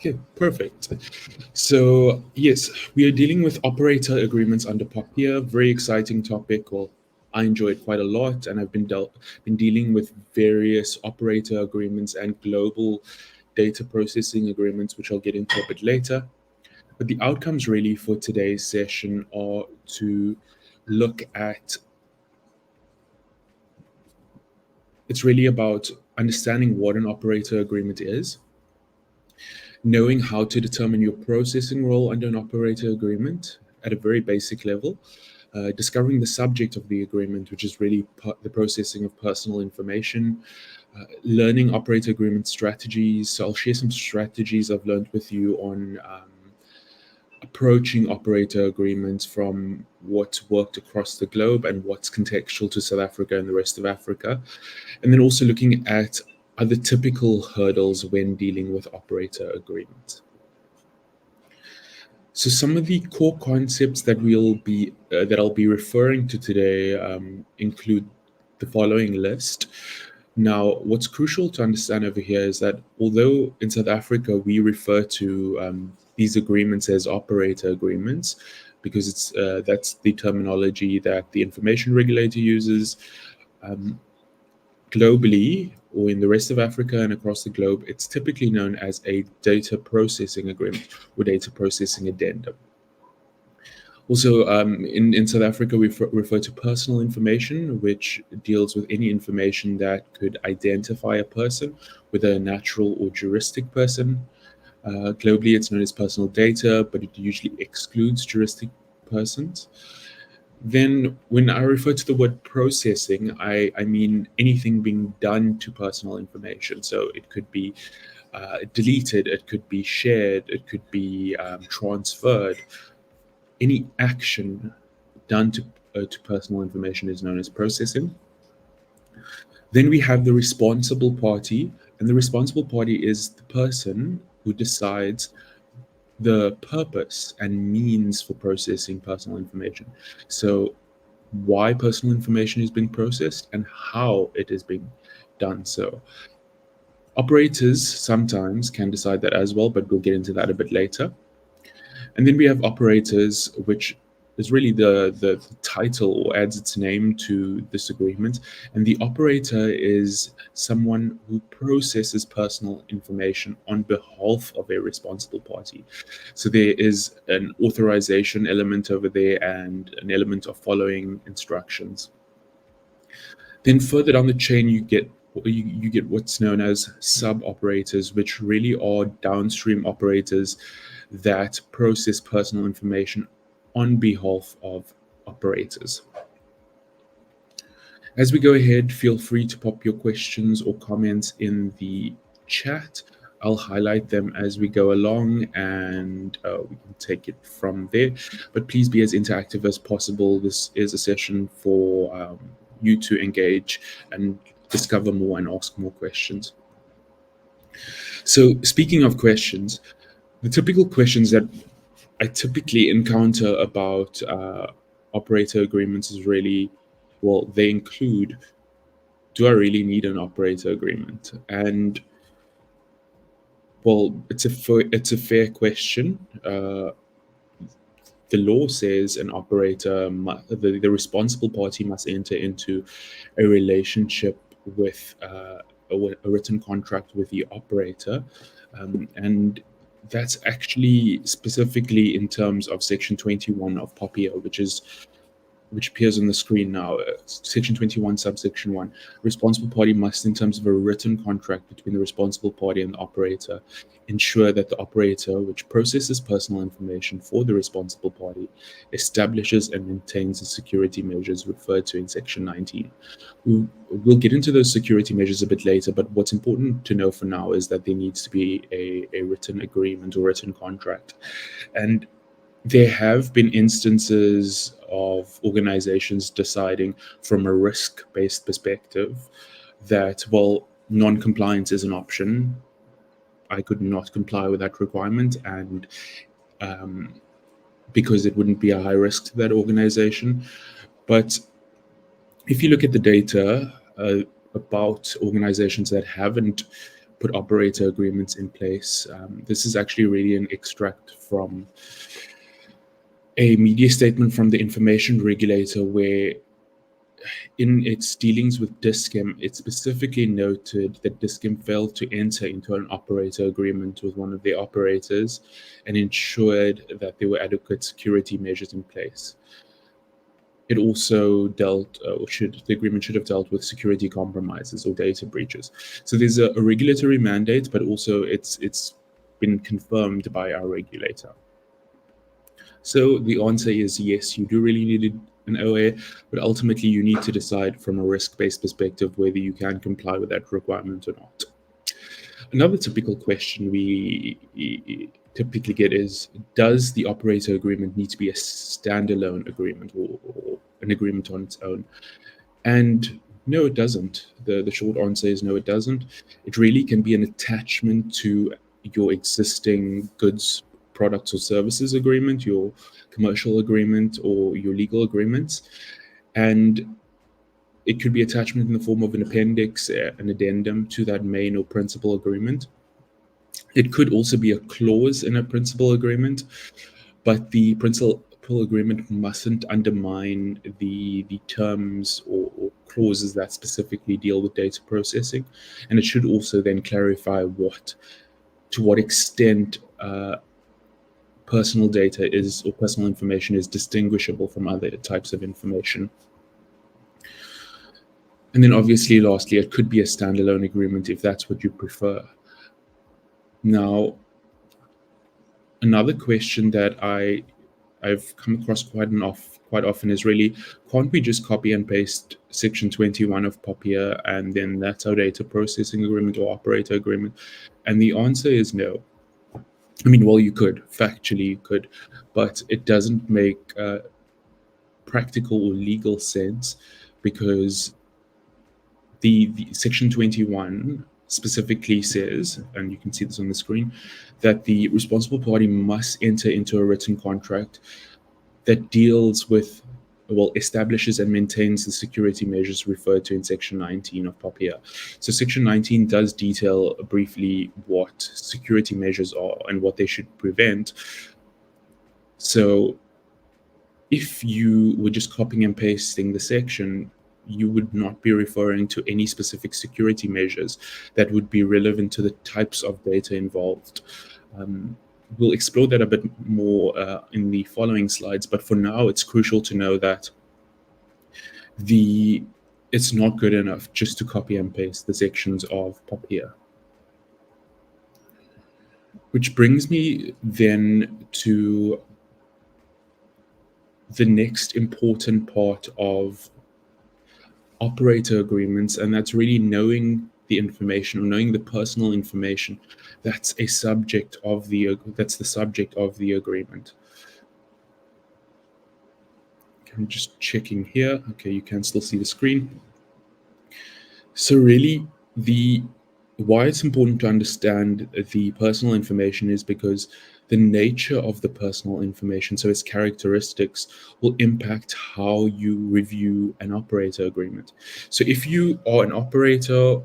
Okay, perfect. So yes, we are dealing with operator agreements under POPIA. Very exciting topic. Well, I enjoy it quite a lot, and I've been dealing with various operator agreements and global data processing agreements, which I'll get into a bit later. But the outcomes really for today's session are to look at. It's really about understanding what an operator agreement is, knowing how to determine your processing role under an operator agreement at a very basic level, discovering the subject of the agreement, which is really the processing of personal information, learning operator agreement strategies. So I'll share some strategies I've learned with you on approaching operator agreements from what's worked across the globe and what's contextual to South Africa and the rest of Africa. And then also looking at other typical hurdles when dealing with operator agreements. So some of the core concepts that I'll be referring to today include the following list. Now, what's crucial to understand over here is that although in South Africa we refer to these agreements as operator agreements, because that's the terminology that the information regulator uses. Globally, or in the rest of Africa and across the globe, it's typically known as a data processing agreement or data processing addendum. Also, in South Africa, we refer to personal information, which deals with any information that could identify a person, whether a natural or juristic person. Globally, it's known as personal data, but it usually excludes juristic persons. Then when I refer to the word processing, I mean anything being done to personal information. So it could be deleted, it could be shared, it could be transferred. Any action done to personal information is known as processing. Then we have the responsible party, and the responsible party is the person who decides the purpose and means for processing personal information. So why personal information is being processed and how it is being done so. Operators sometimes can decide that as well, but we'll get into that a bit later. And then we have operators, which is really the title or adds its name to this agreement. And the operator is someone who processes personal information on behalf of a responsible party. So there is an authorization element over there and an element of following instructions. Then further down the chain, you get what's known as sub-operators, which really are downstream operators that process personal information on behalf of operators. As we go ahead, feel free to pop your questions or comments in the chat. I'll highlight them as we go along and we can take it from there. But please be as interactive as possible. This is a session for you to engage and discover more and ask more questions. So speaking of questions, the typical questions that I typically encounter about operator agreements is really, well, they include, do I really need an operator agreement? And well, it's a fair question. The law says an operator, the responsible party must enter into a relationship with a written contract with the operator, and that's actually specifically in terms of Section 21 of POPIA, which appears on the screen now. Section 21, subsection 1. Responsible party must, in terms of a written contract between the responsible party and the operator, ensure that the operator, which processes personal information for the responsible party, establishes and maintains the security measures referred to in Section 19. We'll get into those security measures a bit later, but what's important to know for now is that there needs to be a written agreement or written contract. And there have been instances of organizations deciding from a risk-based perspective that, well, non-compliance is an option. I could not comply with that requirement, and because it wouldn't be a high risk to that organization. But if you look at the data about organizations that haven't put operator agreements in place. This is actually really an extract from a media statement from the information regulator, where in its dealings with Discom, it specifically noted that Discom failed to enter into an operator agreement with one of their operators and ensured that there were adequate security measures in place. It also dealt, the agreement should have dealt with security compromises or data breaches. So there's a regulatory mandate, but also it's been confirmed by our regulator. So the answer is yes, you do really need an OA, but ultimately you need to decide from a risk-based perspective whether you can comply with that requirement or not. Another typical question we typically get is, does the operator agreement need to be a standalone agreement or an agreement on its own? And no, it doesn't. The short answer is no, it doesn't. It really can be an attachment to your existing goods, products, or services agreement, your commercial agreement, or your legal agreements. And it could be attachment in the form of an appendix, an addendum to that main or principal agreement. It could also be a clause in a principal agreement, but the principal agreement mustn't undermine the terms or clauses that specifically deal with data processing, and it should also then clarify to what extent personal data is, or personal information is, distinguishable from other types of information. And then obviously, lastly, it could be a standalone agreement if that's what you prefer. Now, another question that I've come across quite often is really, can't we just copy and paste section 21 of POPIA and then that's our data processing agreement or operator agreement? And the answer is no. I mean, well, you could, factually you could, but it doesn't make practical or legal sense, because the section 21 specifically says, and you can see this on the screen, that the responsible party must enter into a written contract that deals with, well, establishes and maintains the security measures referred to in section 19 of POPIA. So section 19 does detail briefly what security measures are and what they should prevent. So if you were just copying and pasting the section, you would not be referring to any specific security measures that would be relevant to the types of data involved. We'll explore that a bit more in the following slides, but for now, it's crucial to know that it's not good enough just to copy and paste the sections of POPIA. Which brings me then to the next important part of operator agreements, and that's really knowing the information, or knowing the personal information that's the subject of the agreement. I'm just checking here. Okay, you can still see the screen. So really, why it's important to understand the personal information is because the nature of the personal information, so its characteristics, will impact how you review an operator agreement. So if you are an operator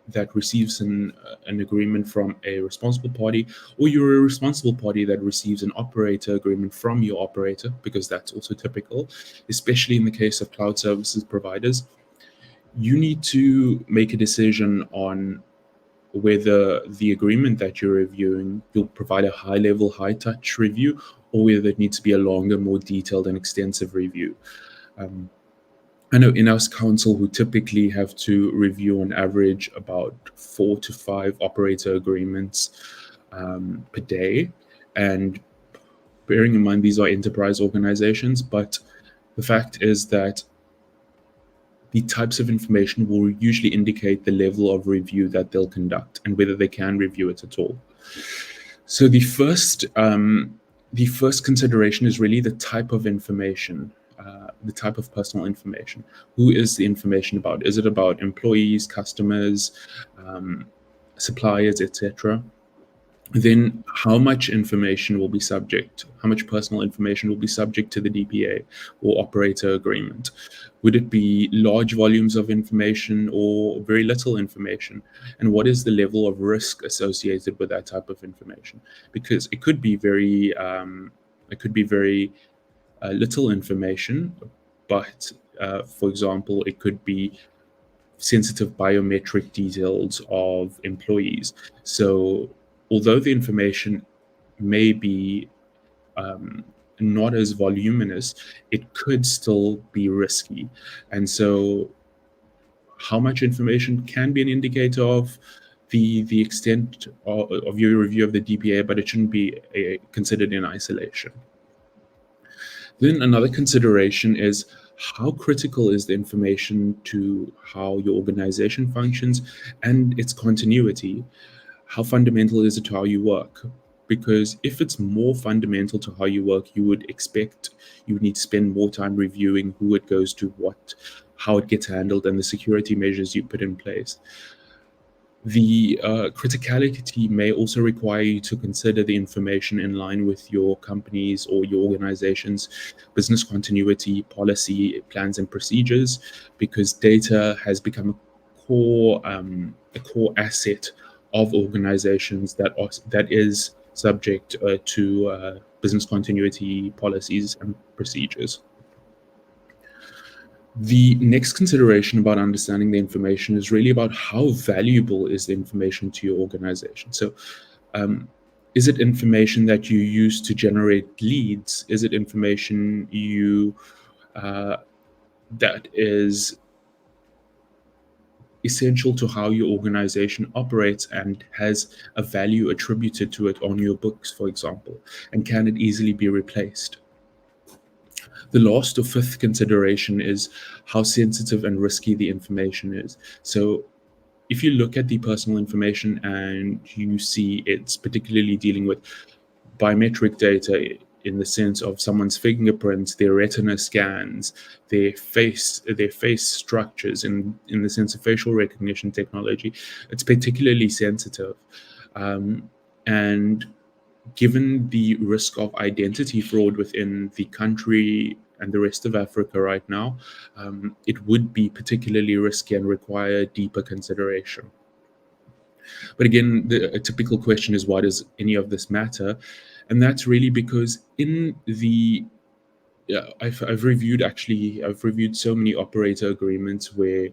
that receives an agreement from a responsible party, or you're a responsible party that receives an operator agreement from your operator, because that's also typical, especially in the case of cloud services providers, you need to make a decision on whether the agreement that you're reviewing will provide a high-level, high-touch review, or whether it needs to be a longer, more detailed and extensive review. I know in-house counsel who typically have to review on average about 4 to 5 operator agreements per day. And bearing in mind, these are enterprise organizations, but the fact is that the types of information will usually indicate the level of review that they'll conduct and whether they can review it at all. So the first consideration is really the type of information, the type of personal information. Who is the information about? Is it about employees, customers, suppliers, etc.? Then how much information will be subject, how much personal information will be subject to the DPA or operator agreement? Would it be large volumes of information or very little information? And what is the level of risk associated with that type of information? Because it could be very little information, but for example, it could be sensitive biometric details of employees. So, although the information may be not as voluminous, it could still be risky. And so, how much information can be an indicator of the extent of your review of the DPA, but it shouldn't be considered in isolation. Then another consideration is how critical is the information to how your organization functions and its continuity? How fundamental is it to how you work? Because if it's more fundamental to how you work, you would need to spend more time reviewing who it goes to, how it gets handled, and the security measures you put in place. The criticality may also require you to consider the information in line with your company's or your organization's business continuity policy, plans, and procedures, because data has become a core asset of organizations that is subject to business continuity policies and procedures. The next consideration about understanding the information is really about how valuable is the information to your organization. So, is it information that you use to generate leads? Is it information uh, that is essential to how your organization operates and has a value attributed to it on your books, for example? And can it easily be replaced? The last or fifth consideration is how sensitive and risky the information is. So, if you look at the personal information and you see it's particularly dealing with biometric data in the sense of someone's fingerprints, their retina scans, their face structures, in the sense of facial recognition technology, it's particularly sensitive. And given the risk of identity fraud within the country and the rest of Africa right now, it would be particularly risky and require deeper consideration. But again, a typical question is, why does any of this matter? And that's really because in the yeah, I've reviewed so many operator agreements where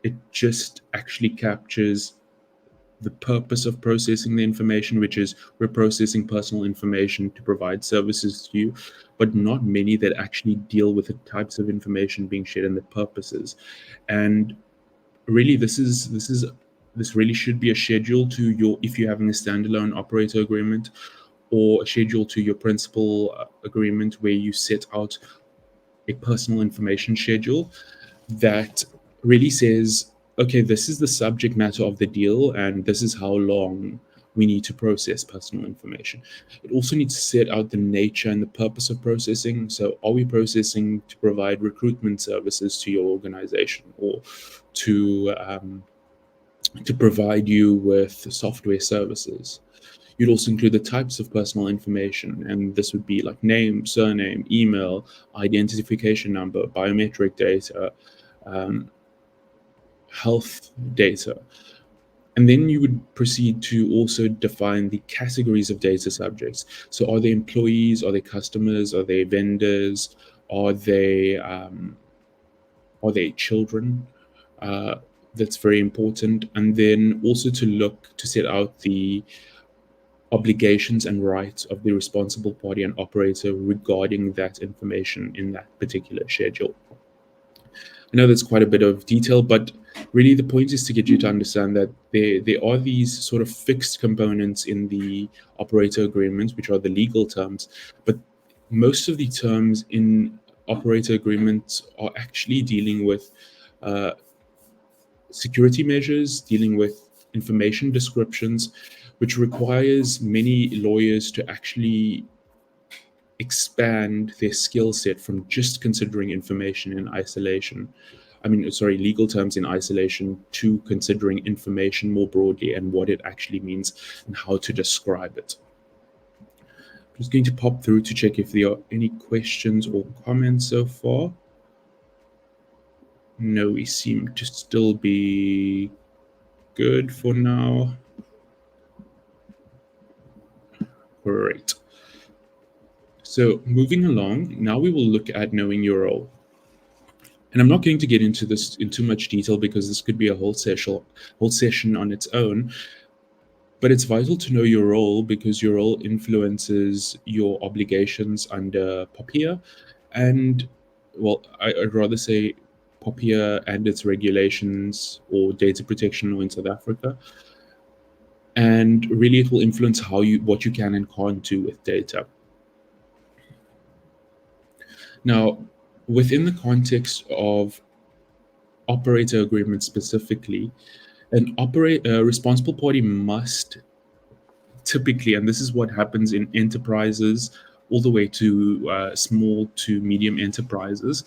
it just actually captures the purpose of processing the information, which is we're processing personal information to provide services to you, but not many that actually deal with the types of information being shared and the purposes. And really, this really should be a schedule to your, if you're having a standalone operator agreement, or a schedule to your principal agreement where you set out a personal information schedule that really says, okay, this is the subject matter of the deal, and this is how long we need to process personal information. It also needs to set out the nature and the purpose of processing. So, are we processing to provide recruitment services to your organization, or to provide you with software services? You'd also include the types of personal information, and this would be like name, surname, email, identification number, biometric data, um, health data. And then you would proceed to also define the categories of data subjects. So, are they employees? Are they customers? Are they vendors? Are they children? Uh, that's very important. And then also to look to set out the obligations and rights of the responsible party and operator regarding that information in that particular schedule. I know that's quite a bit of detail, but really the point is to get you to understand that there are these sort of fixed components in the operator agreements, which are the legal terms, but most of the terms in operator agreements are actually dealing with uh, security measures, dealing with information descriptions, which requires many lawyers to actually expand their skill set from just considering information in isolation. legal terms in isolation to considering information more broadly and what it actually means and how to describe it. I'm just going to pop through to check if there are any questions or comments so far. No, we seem to still be good for now. Great. So moving along, now we will look at knowing your role. And I'm not going to get into this in too much detail because this could be a whole session on its own. But it's vital to know your role because your role influences your obligations under POPIA and, well, I'd rather say POPIA and its regulations or data protection law in South Africa. And really it will influence what you can and can't do with data. Now, within the context of operator agreements specifically, a responsible party must typically, and this is what happens in enterprises all the way to small to medium enterprises,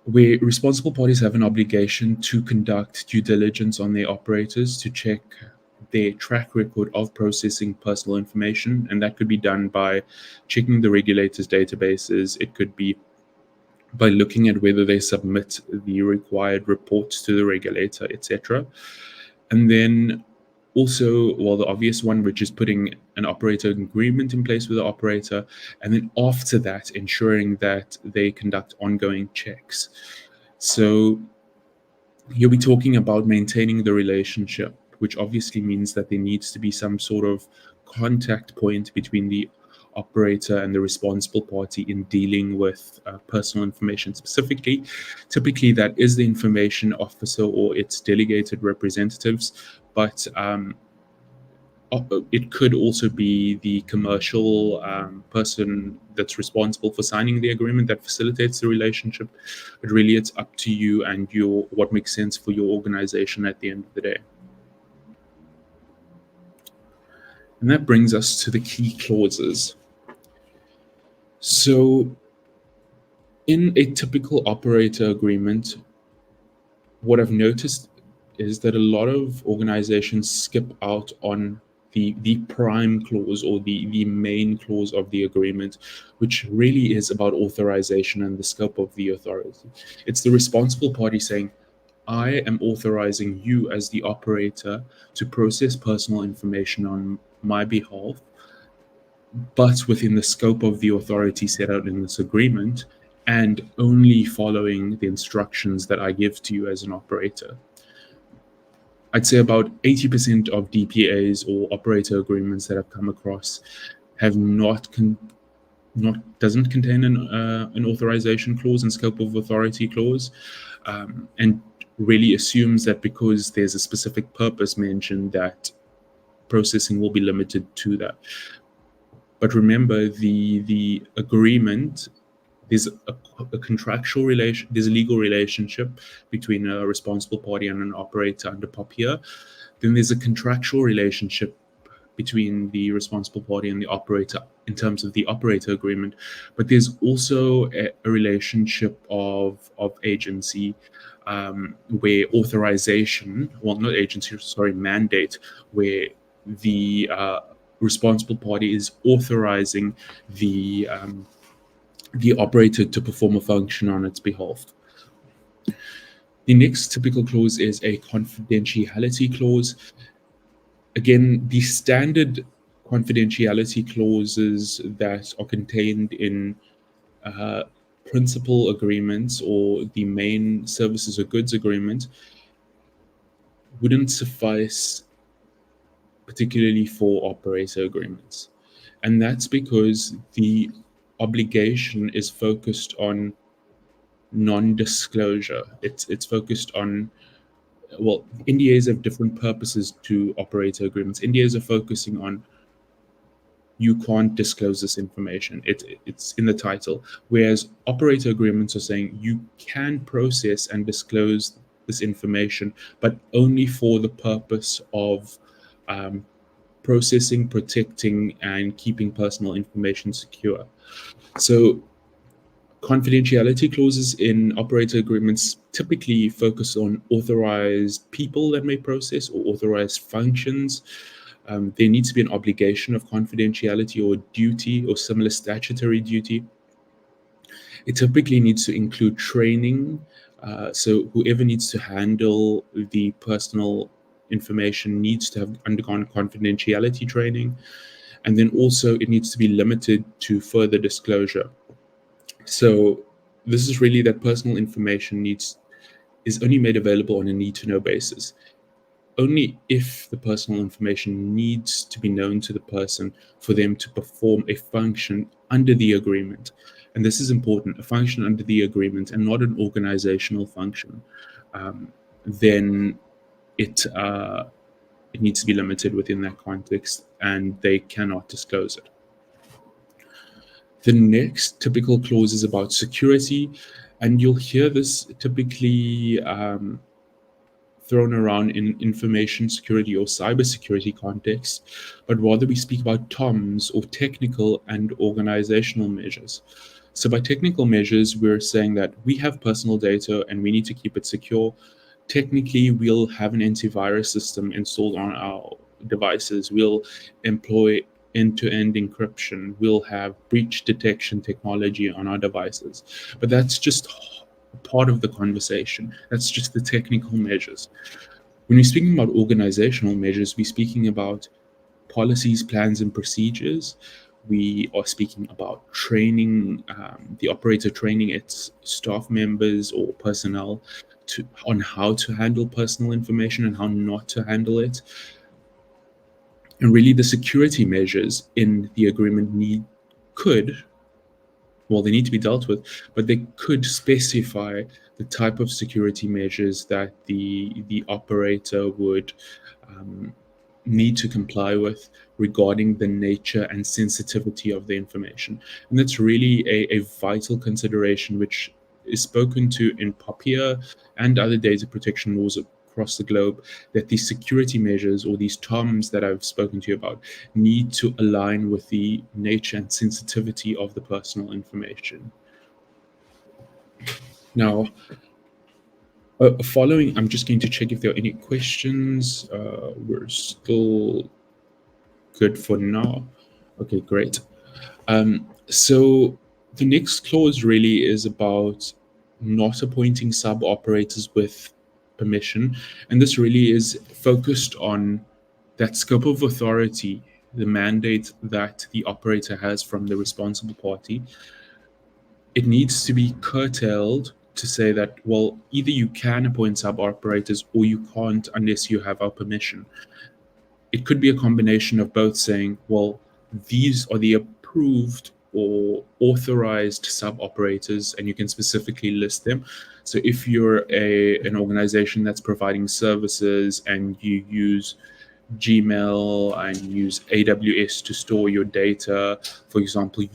where responsible parties have an obligation to conduct due diligence on their operators to check their track record of processing personal information. And that could be done by checking the regulator's databases. It could be by looking at whether they submit the required reports to the regulator, etc. And then also, well, the obvious one, which is putting an operator agreement in place with the operator, and then after that, ensuring that they conduct ongoing checks. So you'll be talking about maintaining the relationship, which obviously means that there needs to be some sort of contact point between the operator and the responsible party in dealing with personal information specifically. Typically, that is the information officer or its delegated representatives, but it could also be the commercial person that's responsible for signing the agreement that facilitates the relationship. But really, it's up to you and what makes sense for your organization at the end of the day. And that brings us to the key clauses. So in a typical operator agreement, what I've noticed is that a lot of organizations skip out on the prime clause or the main clause of the agreement, which really is about authorization and the scope of the authority. It's the responsible party saying, I am authorizing you as the operator to process personal information on my behalf, but within the scope of the authority set out in this agreement, and only following the instructions that I give to you as an operator. I'd say about 80% of DPAs or operator agreements that I've come across have doesn't contain an authorization clause and scope of authority clause, and really assumes that because there's a specific purpose mentioned that processing will be limited to that. But remember, the agreement, there's a contractual relation, there's a legal relationship between a responsible party and an operator under POPIA. Then there's a contractual relationship between the responsible party and the operator in terms of the operator agreement. But there's also a relationship of agency, where authorization, well, not agency, sorry, mandate, where the responsible party is authorizing the operator to perform a function on its behalf. The next typical clause is a confidentiality clause. Again, the standard confidentiality clauses that are contained in principal agreements or the main services or goods agreement wouldn't suffice, particularly for operator agreements. And that's because the obligation is focused on non-disclosure. It's focused on, well, NDAs have different purposes to operator agreements. NDAs are focusing on you can't disclose this information. It's in the title. Whereas operator agreements are saying you can process and disclose this information, but only for the purpose of processing, protecting, and keeping personal information secure. So Confidentiality clauses in operator agreements typically focus on authorized people that may process or authorized functions. There needs to be an obligation of confidentiality or duty or similar statutory duty. It typically needs to include training. So whoever needs to handle the personal information needs to have undergone confidentiality training. And then also it needs to be limited to further disclosure. So this is really that personal information is only made available on a need to know basis. Only if the personal information needs to be known to the person for them to perform a function under the agreement. And this is important, a function under the agreement and not an organizational function, then it needs to be limited within that context and they cannot disclose it. The next typical clause is about security, and you'll hear this typically thrown around in information security or cybersecurity context, but rather we speak about TOMs or technical and organizational measures. So by technical measures, we're saying that we have personal data and we need to keep it secure. Technically, we'll have an antivirus system installed on our devices. We'll employ end-to-end encryption. We'll have breach detection technology on our devices. But that's just part of the conversation. That's just the technical measures. When we're speaking about organizational measures, we're speaking about policies, plans, and procedures. We are speaking about training, the operator training its staff members or personnel on how to handle personal information and how not to handle it. And really, the security measures in the agreement they need to be dealt with, but they could specify the type of security measures that the operator would need to comply with regarding the nature and sensitivity of the information. And that's really a vital consideration which is spoken to in POPIA and other data protection laws across the globe, that these security measures or these TOMs that I've spoken to you about need to align with the nature and sensitivity of the personal information. Now, following, I'm just going to check if there are any questions. We're still good for now. Okay, great. So the next clause really is about not appointing sub-operators with permission. And this really is focused on that scope of authority, the mandate that the operator has from the responsible party. It needs to be curtailed to say that, well, either you can appoint sub-operators or you can't unless you have our permission. It could be a combination of both, saying, well, these are the approved or authorized sub-operators, and you can specifically list them. So if you're an organization that's providing services and you use Gmail and use AWS to store your data, for example,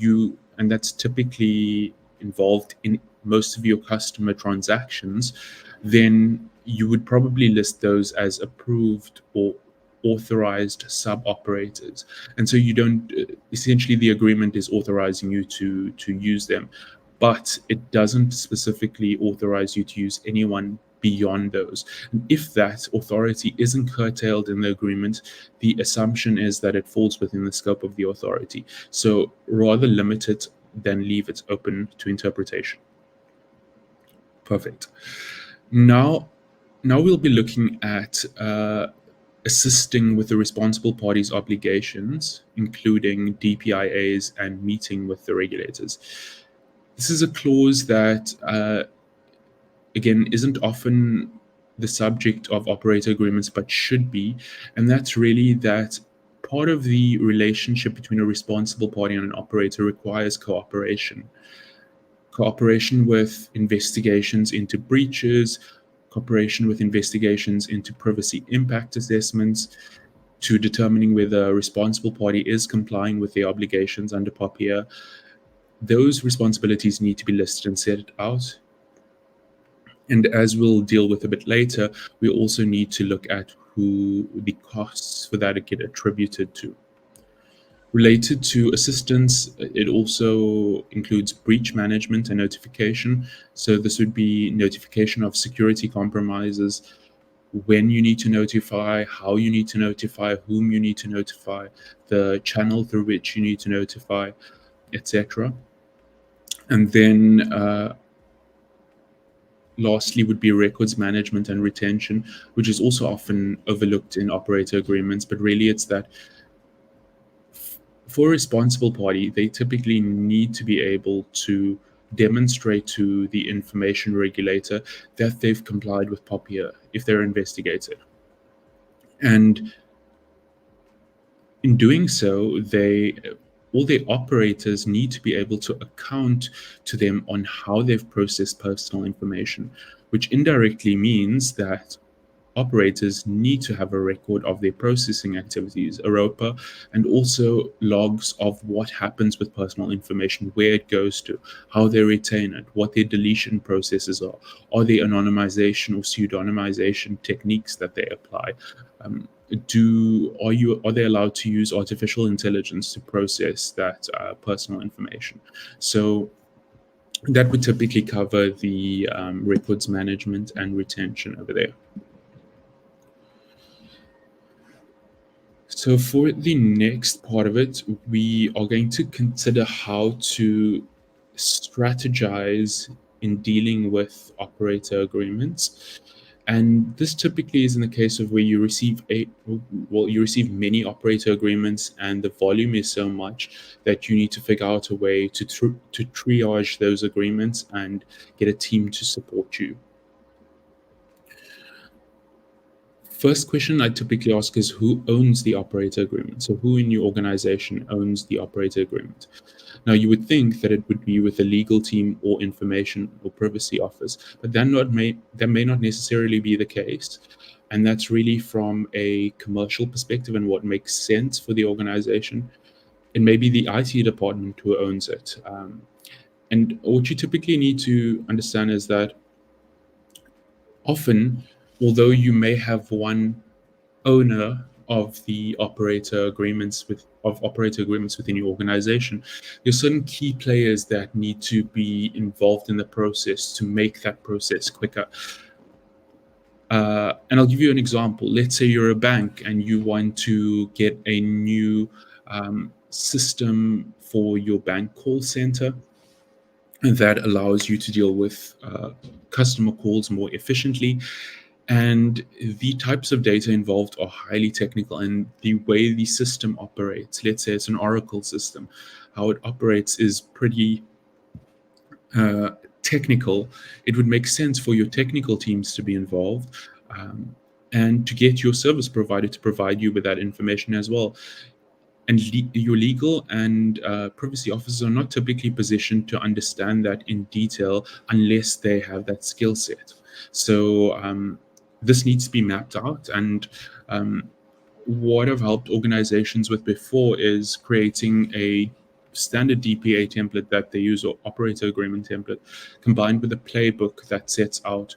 and that's typically involved in most of your customer transactions, then you would probably list those as approved or authorized sub operators. And so you don't, essentially the agreement is authorizing you to use them, but it doesn't specifically authorize you to use anyone beyond those. And if that authority isn't curtailed in the agreement, the assumption is that it falls within the scope of the authority. So rather limit it than leave it open to interpretation. Perfect. Now we'll be looking at assisting with the responsible parties' obligations, including DPIAs and meeting with the regulators. This is a clause that, again, isn't often the subject of operator agreements, but should be. And that's really that part of the relationship between a responsible party and an operator requires cooperation. Cooperation with investigations into breaches, cooperation with investigations into privacy impact assessments, to determining whether a responsible party is complying with their obligations under POPIA. Those responsibilities need to be listed and set out. And as we'll deal with a bit later, we also need to look at who the costs for that get attributed to. Related to assistance, it also includes breach management and notification. So this would be notification of security compromises, when you need to notify, how you need to notify, whom you need to notify, the channel through which you need to notify, etc. And then lastly would be records management and retention, which is also often overlooked in operator agreements, but really it's that for a responsible party, they typically need to be able to demonstrate to the information regulator that they've complied with POPIA if they're investigated. And in doing so, all the operators need to be able to account to them on how they've processed personal information, which indirectly means that operators need to have a record of their processing activities, a ROPA, and also logs of what happens with personal information, where it goes to, how they retain it, what their deletion processes are there anonymization or pseudonymization techniques that they apply. Are they allowed to use artificial intelligence to process that personal information? So that would typically cover the records management and retention over there. So for the next part of it, we are going to consider how to strategize in dealing with operator agreements. And this typically is in the case of where you receive you receive many operator agreements, and the volume is so much that you need to figure out a way to triage those agreements and get a team to support you. First question I typically ask is, who owns the operator agreement? So who in your organization owns the operator agreement? Now you would think that it would be with the legal team or information or privacy office, but that may not necessarily be the case. And that's really from a commercial perspective and what makes sense for the organization. It may be the IT department who owns it. And what you typically need to understand is that often, although you may have one owner of the operator agreements within your organization, there's certain key players that need to be involved in the process to make that process quicker. And I'll give you an example. Let's say you're a bank and you want to get a new system for your bank call center that allows you to deal with customer calls more efficiently. And the types of data involved are highly technical, and the way the system operates, let's say it's an Oracle system, how it operates is pretty technical. It would make sense for your technical teams to be involved, and to get your service provider to provide you with that information as well. And your legal and privacy officers are not typically positioned to understand that in detail unless they have that skill set. So this needs to be mapped out. And what I've helped organizations with before is creating a standard DPA template that they use, or operator agreement template, combined with a playbook that sets out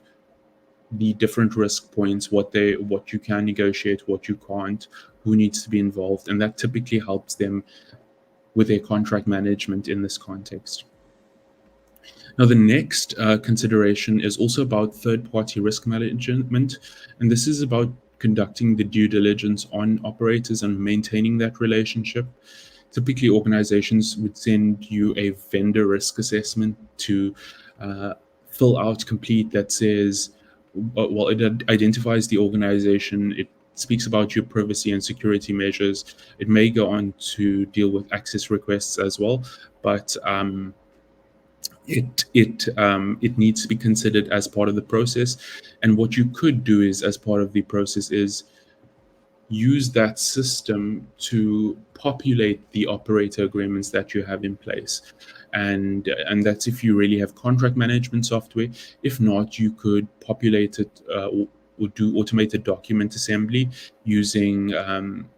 the different risk points, what you can negotiate, what you can't, who needs to be involved, and that typically helps them with their contract management in this context. Now, the next consideration is also about third-party risk management, and this is about conducting the due diligence on operators and maintaining that relationship. Typically, organizations would send you a vendor risk assessment to fill out, complete, that says, well, it identifies the organization, it speaks about your privacy and security measures. It may go on to deal with access requests as well, but it needs to be considered as part of the process. And what you could do is, as part of the process, is use that system to populate the operator agreements that you have in place. And that's if you really have contract management software. If not, you could populate it or do automated document assembly using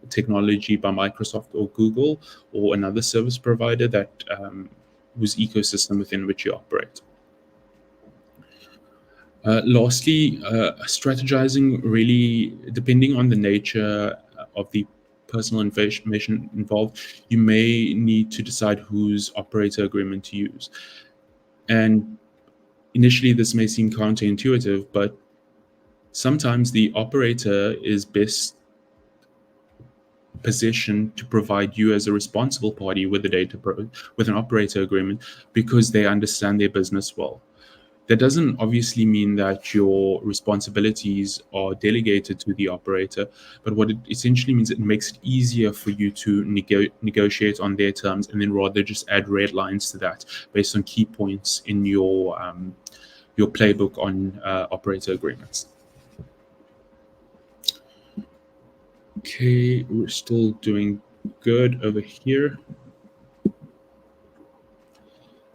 technology by Microsoft or Google or another service provider that whose ecosystem within which you operate. Lastly, strategizing, really depending on the nature of the personal information involved, you may need to decide whose operator agreement to use. And initially, this may seem counterintuitive, but sometimes the operator is best positioned to provide you as a responsible party with with an operator agreement because they understand their business well. That doesn't obviously mean that your responsibilities are delegated to the operator, but what it essentially means, it makes it easier for you to negotiate on their terms, and then rather just add red lines to that based on key points in your playbook on operator agreements. Okay, we're still doing good over here.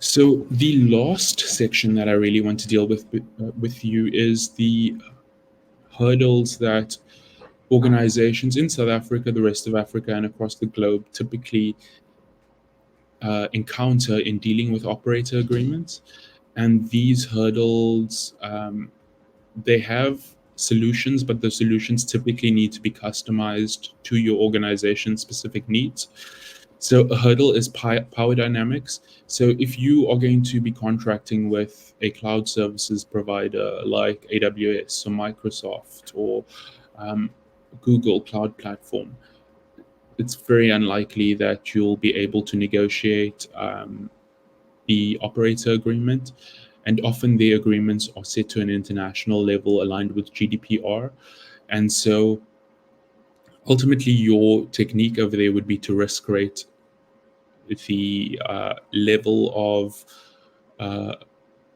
So the last section that I really want to deal with you is the hurdles that organizations in South Africa, the rest of Africa, and across the globe typically encounter in dealing with operator agreements. And these hurdles, they have solutions, but the solutions typically need to be customized to your organization's specific needs. So a hurdle is power dynamics. So if you are going to be contracting with a cloud services provider like AWS or Microsoft or Google Cloud Platform, it's very unlikely that you'll be able to negotiate the operator agreement. And often the agreements are set to an international level aligned with GDPR. And so ultimately, your technique over there would be to risk rate the level of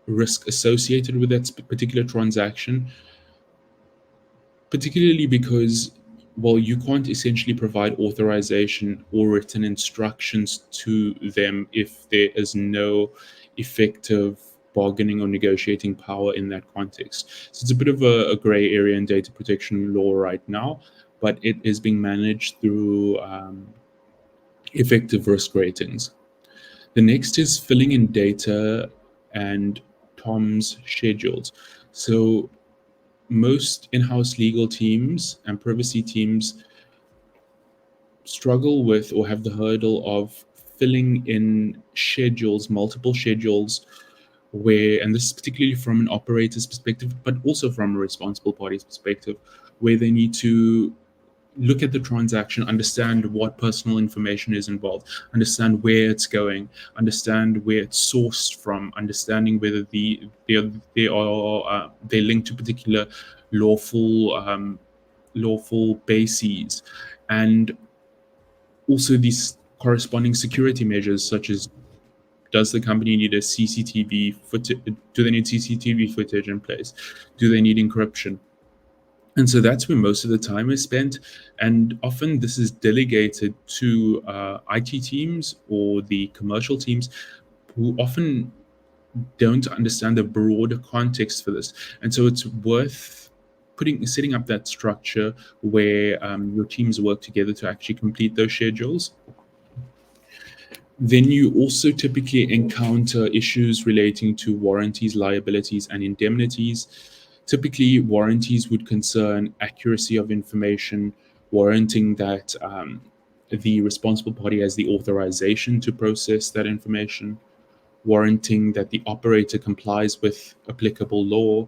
risk associated with that particular transaction, particularly because, well, you can't essentially provide authorization or written instructions to them if there is no effective bargaining or negotiating power in that context. So it's a bit of a gray area in data protection law right now, but it is being managed through effective risk ratings. The next is filling in data and Tom's schedules. So most in-house legal teams and privacy teams struggle with or have the hurdle of filling in schedules, multiple schedules, where, and this is particularly from an operator's perspective, but also from a responsible party's perspective, where they need to look at the transaction, understand what personal information is involved, understand where it's going, understand where it's sourced from, understanding whether they're linked to particular lawful bases, and also these corresponding security measures, such as, does the company need a CCTV footage? Do they need CCTV footage in place? Do they need encryption? And so that's where most of the time is spent. And often this is delegated to IT teams or the commercial teams, who often don't understand the broader context for this. And so it's worth setting up that structure where your teams work together to actually complete those schedules. Then you also typically encounter issues relating to warranties, liabilities, and indemnities. Typically, warranties would concern accuracy of information, warranting that the responsible party has the authorization to process that information, warranting that the operator complies with applicable law.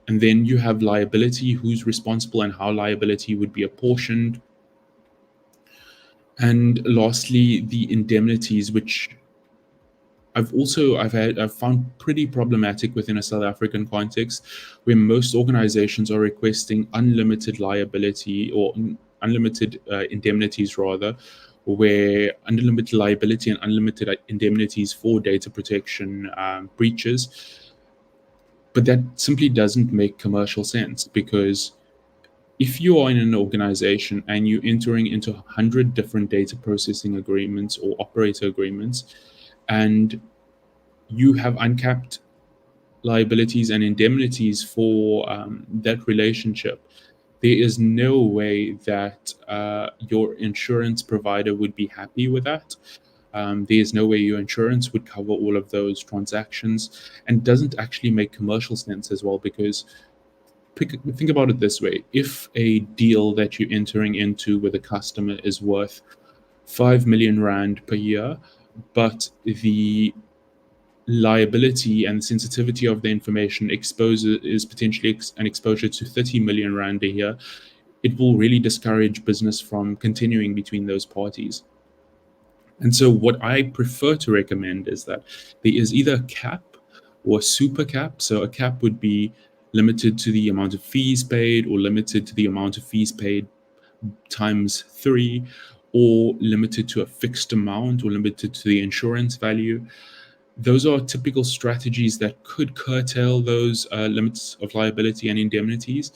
And then you have liability, who's responsible and how liability would be apportioned. And lastly, the indemnities, which I've found pretty problematic within a South African context, where most organizations are requesting unlimited liability or unlimited indemnities rather, where unlimited liability and unlimited indemnities for data protection breaches. But that simply doesn't make commercial sense, because if you are in an organization and you're entering into 100 different data processing agreements or operator agreements, and you have uncapped liabilities and indemnities for that relationship, there is no way that your insurance provider would be happy with that. There's no way your insurance would cover all of those transactions, and doesn't actually make commercial sense as well, because think about it this way. If a deal that you're entering into with a customer is worth 5 million rand per year, but the liability and sensitivity of the information exposure is potentially an exposure to 30 million rand a year, it will really discourage business from continuing between those parties. And so what I prefer to recommend is that there is either a cap or a super cap. So a cap would be limited to the amount of fees paid, or limited to the amount of fees paid times 3, or limited to a fixed amount, or limited to the insurance value. Those are typical strategies that could curtail those limits of liability and indemnities,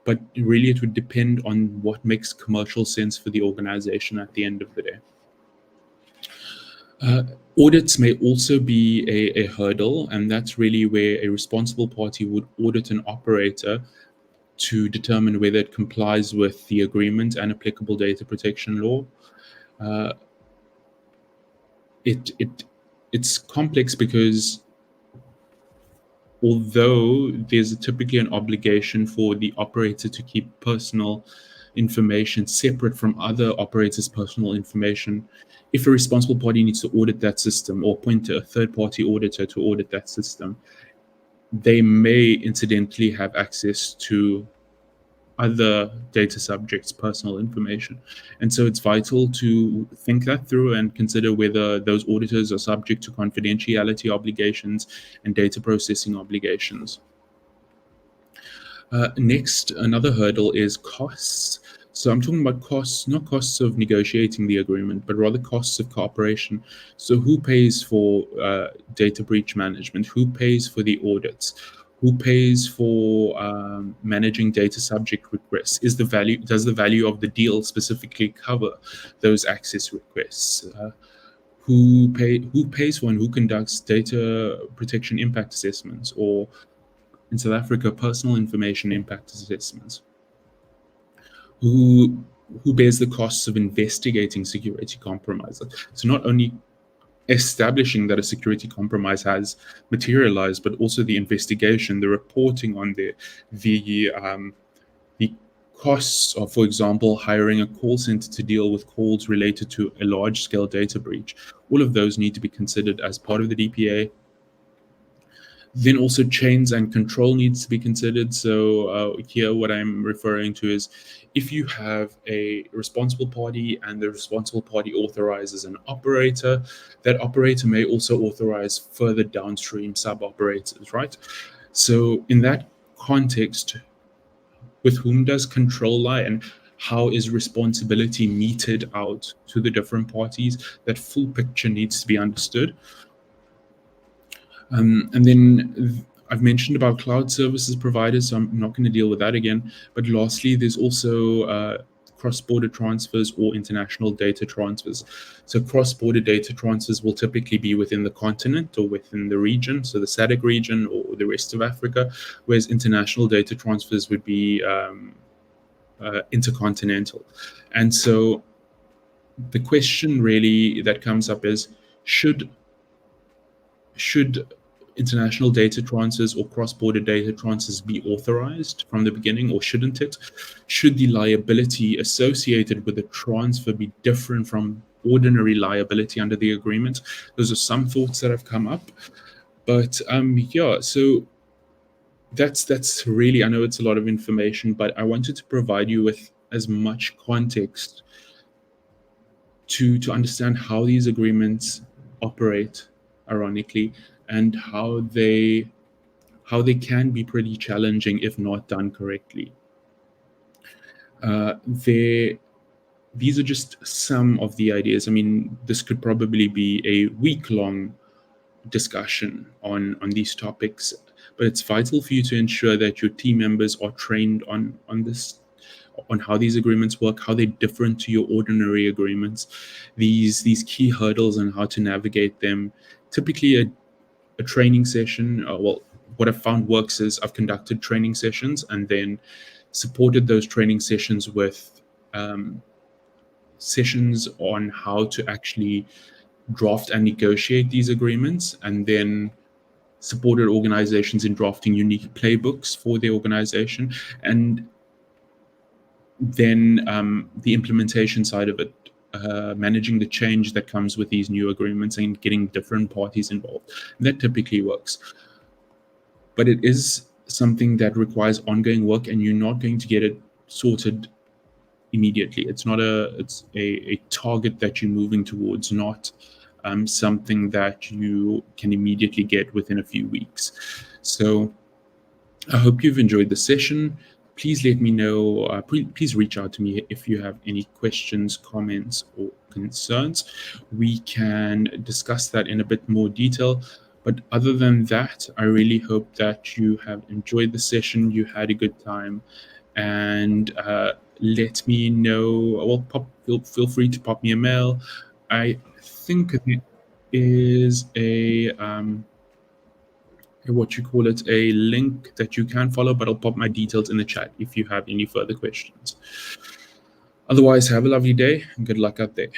but really it would depend on what makes commercial sense for the organization at the end of the day. Audits may also be a hurdle, and that's really where a responsible party would audit an operator to determine whether it complies with the agreement and applicable data protection law. It's complex because although there's typically an obligation for the operator to keep personal information separate from other operators' personal information, if a responsible party needs to audit that system or point to a third-party auditor to audit that system, they may incidentally have access to other data subjects' personal information. And so it's vital to think that through and consider whether those auditors are subject to confidentiality obligations and data processing obligations. Next, another hurdle is costs. So I'm talking about costs, not costs of negotiating the agreement, but rather costs of cooperation. So who pays for data breach management? Who pays for the audits? Who pays for managing data subject requests? Does the value of the deal specifically cover those access requests? Who pays for and who conducts data protection impact assessments, or in South Africa, personal information impact assessments? Who bears the costs of investigating security compromises? So not only establishing that a security compromise has materialized, but also the investigation, the reporting on the costs of, for example, hiring a call center to deal with calls related to a large-scale data breach. All of those need to be considered as part of the DPA. Then also chains and control needs to be considered. So here what I'm referring to is if you have a responsible party and the responsible party authorizes an operator, that operator may also authorize further downstream sub-operators, right? So in that context, with whom does control lie and how is responsibility meted out to the different parties? That full picture needs to be understood. And then I've mentioned about cloud services providers, so I'm not going to deal with that again. But lastly, there's also cross-border transfers or international data transfers. So cross-border data transfers will typically be within the continent or within the region, so the SADC region or the rest of Africa, whereas international data transfers would be intercontinental. And so the question really that comes up is, should international data transfers or cross-border data transfers be authorized from the beginning, or shouldn't it? Should the liability associated with the transfer be different from ordinary liability under the agreement? Those are some thoughts that have come up. But yeah, so that's really, I know it's a lot of information, but I wanted to provide you with as much context to understand how these agreements operate, ironically, and how they can be pretty challenging if not done correctly. These are just some of the ideas. I mean, this could probably be a week-long discussion on these topics, but it's vital for you to ensure that your team members are trained on this, on how these agreements work, how they're different to your ordinary agreements, these key hurdles and how to navigate them. Typically a training session, what I've found works is I've conducted training sessions and then supported those training sessions with sessions on how to actually draft and negotiate these agreements, and then supported organizations in drafting unique playbooks for their organization, and then the implementation side of it, managing the change that comes with these new agreements and getting different parties involved. That typically works. But it is something that requires ongoing work, and you're not going to get it sorted immediately. It's a target that you're moving towards, not something that you can immediately get within a few weeks. So I hope you've enjoyed the session. Please let me know, please reach out to me if you have any questions, comments, or concerns. We can discuss that in a bit more detail. But other than that, I really hope that you have enjoyed the session, you had a good time, and let me know. Well, feel free to pop me a mail. I think there is what you call it, a link that you can follow, but I'll pop my details in the chat if you have any further questions. Otherwise, have a lovely day and good luck out there.